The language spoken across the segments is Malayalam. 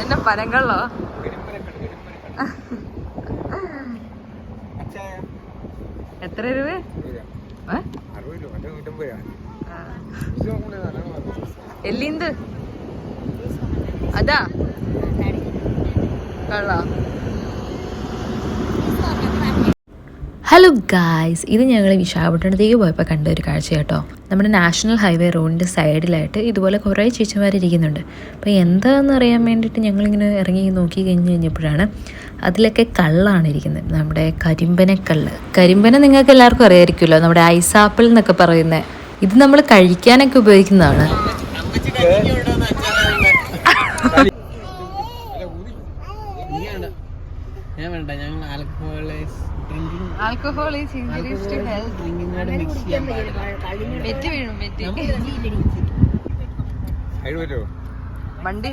പിന്നെ പനങ്ങളോ? എത്ര രൂപ? എല്ലിന്ത് അതാ കള്ളാ. ഹലോ ഗായ്സ്, ഇത് ഞങ്ങൾ വിശാഖപട്ടണത്തേക്ക് പോയപ്പോൾ കണ്ട ഒരു കാഴ്ച കേട്ടോ. നമ്മുടെ നാഷണൽ ഹൈവേ റോഡിൻ്റെ സൈഡിലായിട്ട് ഇതുപോലെ കുറേ ചേച്ചിമാരിയ്ക്കുന്നുണ്ട്. അപ്പോൾ എന്താണെന്ന് അറിയാൻ വേണ്ടിയിട്ട് ഞങ്ങളിങ്ങനെ ഇറങ്ങി നോക്കി കഴിഞ്ഞപ്പോഴാണ് അതിലൊക്കെ കള്ളാണ് ഇരിക്കുന്നത്. നമ്മുടെ കരിമ്പനക്കള്ള്. കരിമ്പന നിങ്ങൾക്ക് എല്ലാവർക്കും അറിയാമായിരിക്കുമല്ലോ, നമ്മുടെ ഐസാപ്പിൾ എന്നൊക്കെ പറയുന്നത്. ഇത് നമ്മൾ കഴിക്കാനൊക്കെ ഉപയോഗിക്കുന്നതാണ്. Alcohol is injurious to health. വെറ്റി വീഴും വെറ്റി. വണ്ടി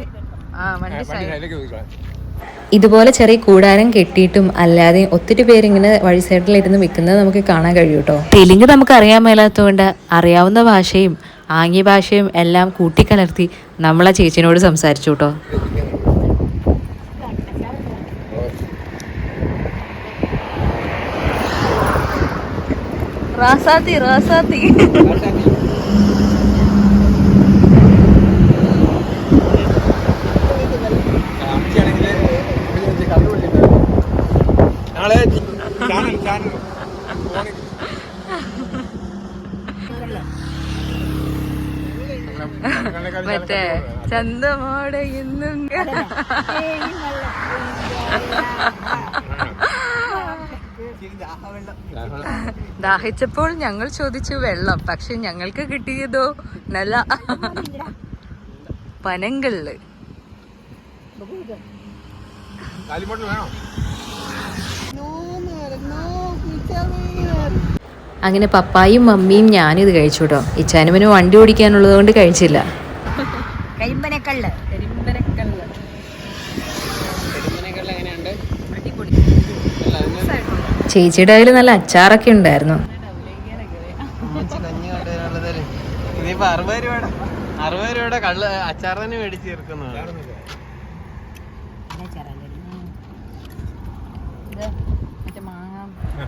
ഇതുപോലെ ചെറിയ കൂടാരം കെട്ടിയിട്ടും അല്ലാതെ ഒത്തിരി പേരിങ്ങനെ വഴി സൈഡിലിരുന്ന് വിൽക്കുന്നത് നമുക്ക് കാണാൻ കഴിയും കേട്ടോ. തെലുങ്ക് നമുക്ക് അറിയാൻ മേലാത്തതുകൊണ്ട് അറിയാവുന്ന ഭാഷയും ആംഗ്യ ഭാഷയും എല്ലാം കൂട്ടിക്കലർത്തി നമ്മളാ ചേച്ചിനോട് സംസാരിച്ചു കേട്ടോ. റാസാത്തി റാസാത്തി മറ്റേ ചന്തമോടെ ഇന്നും ദാഹിച്ചപ്പോൾ ഞങ്ങൾ ചോദിച്ചു വെള്ളം, പക്ഷെ ഞങ്ങൾക്ക് കിട്ടിയതോ നല്ല പനങ്കള്ള്. അങ്ങനെ പപ്പായും മമ്മിയും ഞാനിത് കഴിച്ചു കേട്ടോ. ഇച്ചാനുവിന് വണ്ടി ഓടിക്കാനുള്ളത് കൊണ്ട് കഴിച്ചില്ല. കരിമ്പനക്കള്ള് ചേച്ചിയുടെ കയ്യിൽ നല്ല അച്ചാറൊക്കെ ഉണ്ടായിരുന്നു. 60 രൂപയുടെ കള്ള് അച്ചാർ തന്നെ മേടിച്ച് ചേർക്കുന്നത്.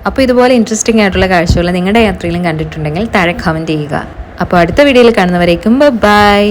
അപ്പോൾ ഇതുപോലെ ഇൻട്രസ്റ്റിംഗ് ആയിട്ടുള്ള കാഴ്ചകൾ നിങ്ങളുടെ യാത്രയിലും കണ്ടിട്ടുണ്ടെങ്കിൽ താഴെ കമൻറ്റ് ചെയ്യുക. അപ്പോൾ അടുത്ത വീഡിയോയിൽ കാണുന്നവരേക്കും ബൈ.